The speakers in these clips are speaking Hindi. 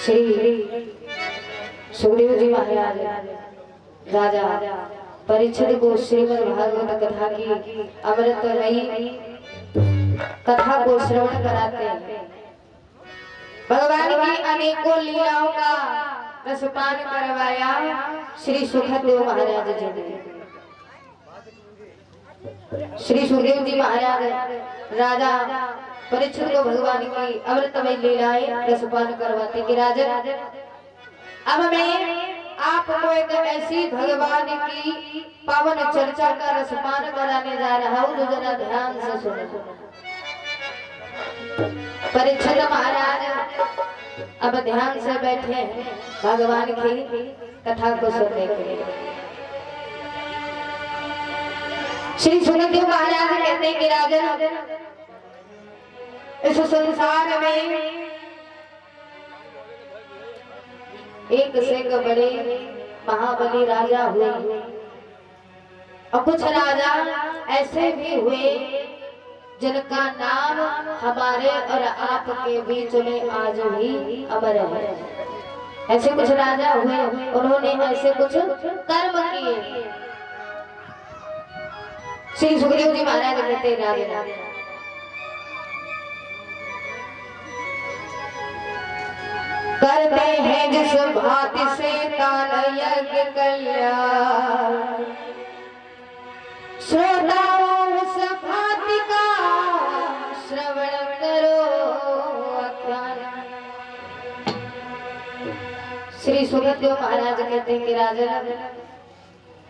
श्री सुखदेव जी महाराज राजा परीक्षित को श्रीमद् भागवत कथा की अमृतमयी कथा को श्रवण कराते हैं। भगवान की अनेकों लीलाओं का रसपान करवाया श्री सुखदेव महाराज जी ने। श्री सुखदेव जी महाराज राजा परीक्षित को भगवान की अमृतमय लीलाएं रसपान करवाते कि राजन, अब मैं आपको एक ऐसी भगवान की पावन चर्चा का रसपान कराने जा रहा हूँ जो जरा ध्यान से सुनो। परीक्षित महाराज अब ध्यान से बैठे हैं भगवान की कथा को सुनने के लिए। श्री सुखदेव महाराज कहते हैं कि राजन, इस संसार में एक से एक बड़े महाबली राजा हुए और कुछ राजा ऐसे भी हुए जिनका नाम हमारे और आपके बीच में आज भी अमर है। ऐसे कुछ राजा हुए, उन्होंने ऐसे कुछ कर्म किए। श्री सुखदेव जी महाराज कहते राजा, करते हैं जिस भांति से काल यज्ञ कल्याण, श्रोताओं उस भांति का श्रवण करो अख्यान। श्री सुखदेव महाराज कहते हैं कि राजा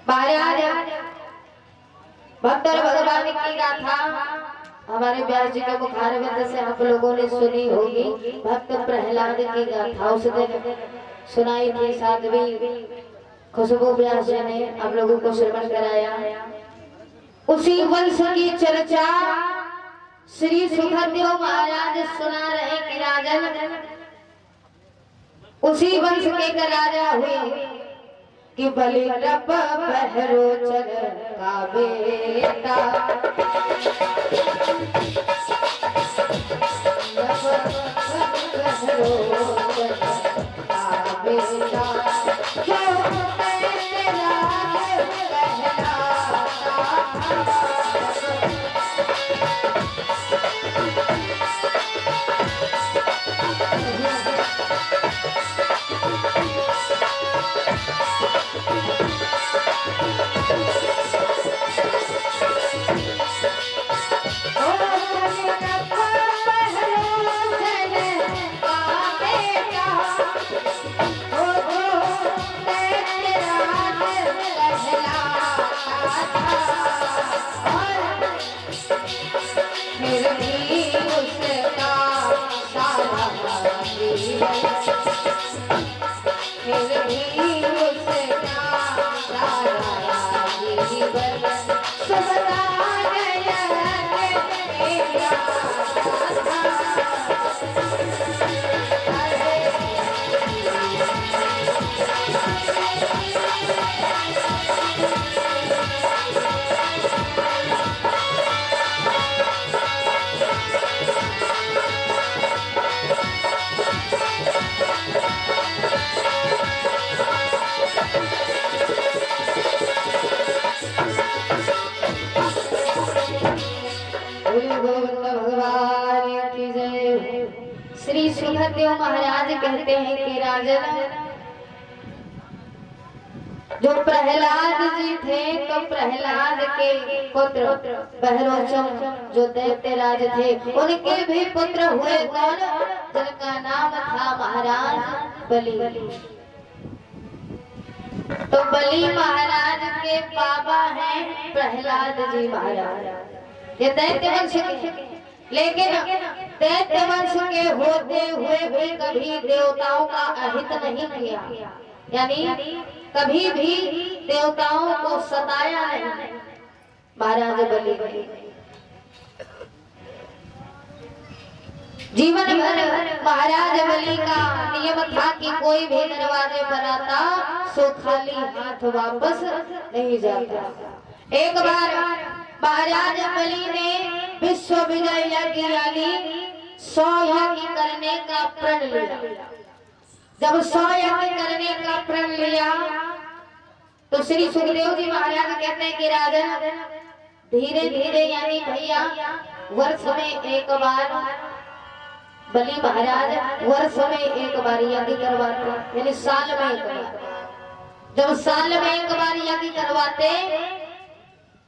महाराज भक्त और भगवान की गाथा हमारे व्यास जी के मुखारविंद से आप लोगों ने सुनी होगी। भक्त प्रहलाद की गाथा उस दिन सुनाई थी, साध्वी खुशबू व्यास जी ने आप लोगों को श्रवण कराया। उसी वंश की चर्चा श्री सुखदेव महाराज सुना रहे कि राजन, उसी वंश के एक राजा हुए कि बलि रब बहरोचन का बेटा, श्री सुखदेव महाराज कहते हैं कि राजन, जो प्रहलाद जी थे तो प्रहलाद के पुत्र बहरोचन जो दैत्यराज थे, उनके भी पुत्र हुए कौन, जिनका नाम था महाराज बलि। तो बलि महाराज के बाबा हैं प्रहलाद जी महाराज। ये दैत्य वंश के, लेकिन दैत्य वंश के होते हुए भी कभी देवताओं का अहित नहीं किया, यानी कभी भी देवताओं को सताया नहीं महाराज बलि। जीवन भर महाराज बलि का नियम था कि कोई भी दरवाजे पर आता सो खाली हाथ वापस नहीं जाता। एक बार महाराज बलि ने विश्व विजय यज्ञ यानी 100 यज्ञ करने का प्रण लिया। जब 100 यज्ञ करने का प्रण लिया तो श्री सुखदेव जी महाराज कहते हैं कि राजन धीरे धीरे यानी भैया वर्ष में एक बार बलि महाराज वर्ष में एक बार यज्ञ करवाते, यानी साल में एक बार। जब साल में एक बार यज्ञ करवाते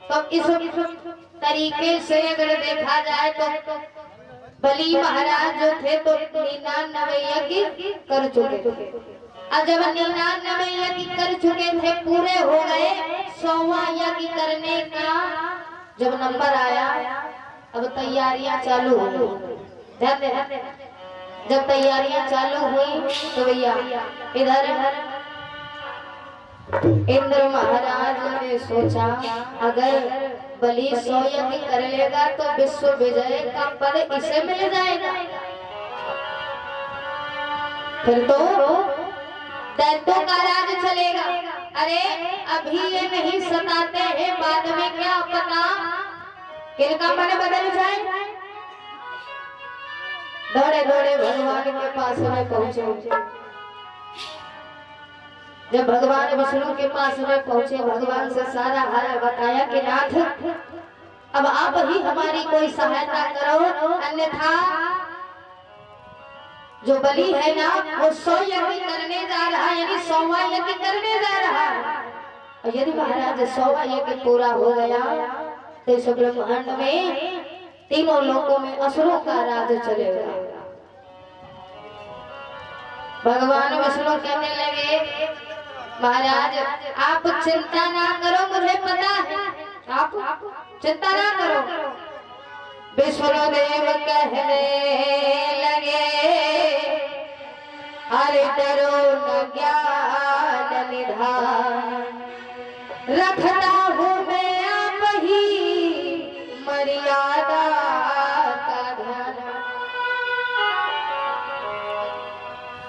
तो इस तरीके से अगर देखा जाए तो बलि महाराज जो थे तो 99 यज्ञ कर चुके थे। और जब 99 यज्ञ कर चुके थे, पूरे हो गए, 100वां यज्ञ करने का जब नंबर आया, अब तैयारियां चालू हो गई। जब तैयारियां चालू हुई तो भैया इधर इंद्र महाराज ने सोचा अगर बलि 100 यज्ञ कर लेगा तो विश्व विजय का पद इसे मिल जाएगा, फिर तो दैत्यों का राज चलेगा। अरे अभी ये नहीं सताते हैं, बाद में क्या पता किनका मन बदल जाए। दौड़े दौड़े भगवान के पास में पहुंचे। जब भगवान विष्णु के पास में पहुंचे, भगवान से सारा हाल बताया कि नाथ अब आप ही हमारी कोई सहायता करो, अन्यथा जो बलि है ना वो 100 यज्ञ करने जा रहा है, यानी 100वां यज्ञ करने जा रहा है। और यदि महाराज 100वां यज्ञ पूरा हो गया तो इस ब्रह्मांड में तीनों लोकों में असुरों का राज चलेगा। भगवान विष्णु कहने लगे महाराज आप चिंता ना करो, मुझे पता है, आप चिंता ना करो। विष्णुदेव कहने लगे अरे डरो न ज्ञान निधान, रखता हूँ मैं आप ही मर्यादा का ध्यान।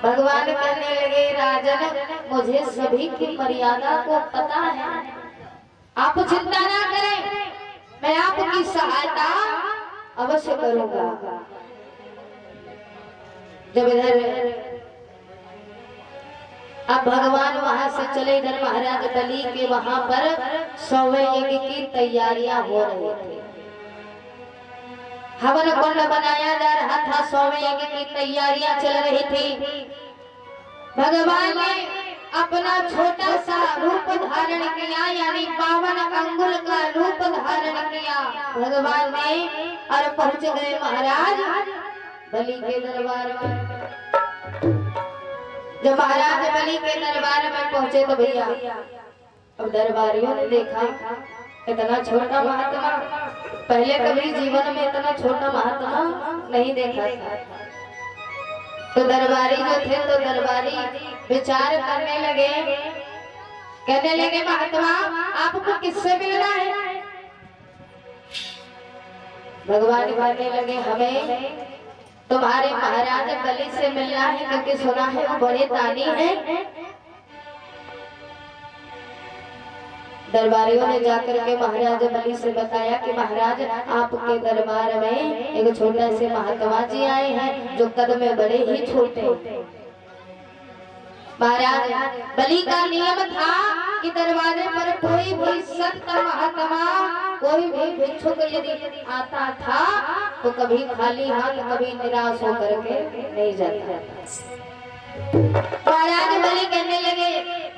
भगवान कहने लगे राजन मुझे सभी की मर्यादा को पता है, आप चिंता ना करें, मैं आपकी सहायता अवश्य करूंगा। जब इधर अब भगवान वहां से चले, इधर महाराज बलि के वहां पर 100वें यज्ञ की तैयारियां हो रही थी। हवन कुंड बनाया जा रहा था, 100वें यज्ञ की तैयारियां चल रही थी। भगवान ने अपना छोटा सा रूप धारण किया, यानी 52 अंगुल का रूप धारण किया भगवान ने, और पहुंच गए महाराज बलि के दरबार में। जब महाराज बलि के दरबार में पहुंचे तो भैया अब दरबारियों ने देखा इतना छोटा महात्मा, पहले कभी जीवन में इतना छोटा महात्मा नहीं देखा था। तो दरबारी जो थे तो दरबारी विचार करने लगे, कहने लगे महात्मा आपको किससे मिलना है। भगवान कहने लगे हमें तुम्हारे महाराज बलि से मिलना है, क्योंकि सुना है वो बड़े दानी हैं। दरबारियों ने जाकर के महाराज बलि से बताया कि महाराज आपके दरबार में एक छोटा से महात्मा जी आए हैं जो कद में बड़े ही छोटे। महाराज बलि का नियम था कि दरवाजे पर कोई भी संत महात्मा, कोई भी भिक्षुक यदि आता था तो कभी खाली हाथ, कभी निराश होकर के नहीं जाता। महाराज बलि कहने लगे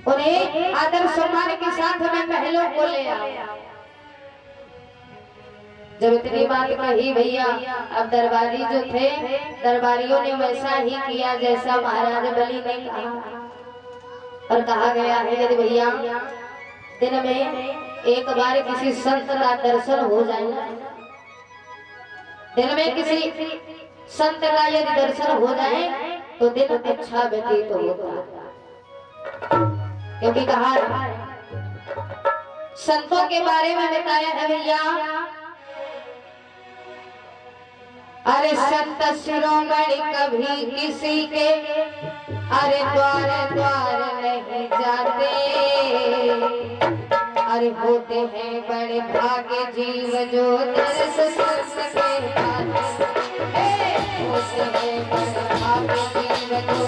उन्हें आदर सम्मान के साथ मैं पहलों को ले आया। जब इतनी बात कही भैया, अब दरबारी जो थे दरबारियों ने वैसा ही किया जैसा महाराज बलि ने कहा। और कहा गया है यदि भैया दिन में एक बार किसी संत का दर्शन हो जाए, दिन में किसी संत का यदि दर्शन हो जाए तो दिन अच्छा व्यतीत होता है। क्योंकि कहा संतों के बारे में बताया है भैया, अरे संत शिरोमणि कभी किसी के अरे द्वार द्वार नहीं जाते, अरे होते हैं बड़े भाग्य जीव जो दर्श संत के पाते, होते हैं बड़े आपके जीवन को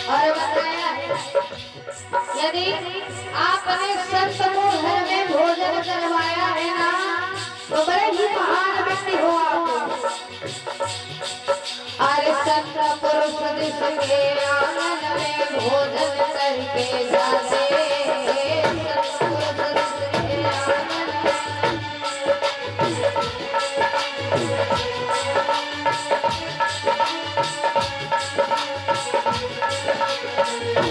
और बताया यदि आपने संत को घर में भोजन करवाया है ना तो बड़े ही महान व्यक्ति हो आप। अरे संत पुरुष जिसके आंगन में भोजन करके जाते संत पुरुष जिसके आंगन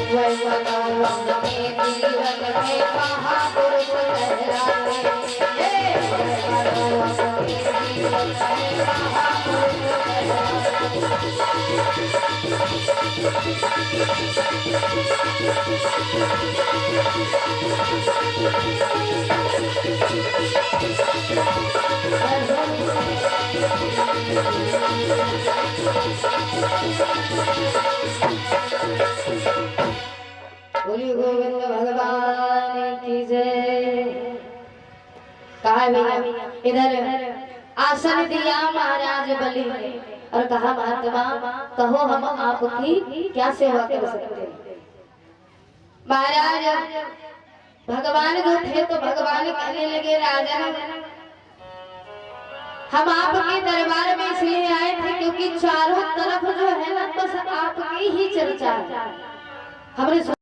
वह मनोरंग में जीवन में महापुरुष कहलाते वह मनोरंग में जीवन में महापुरुष बोली गोविंद भगवान की जय। कहा भैया इधर आसन दिया महाराज बलि और कहा महात्मा कहो हम आपकी क्या सेवा कर सकते हैं। महाराज भगवान जो थे तो भगवान कहने लगे राजन हम आपके दरबार में इसलिए आए थे क्योंकि चारों तरफ जो है ना बस आपकी ही चर्चा है। हमने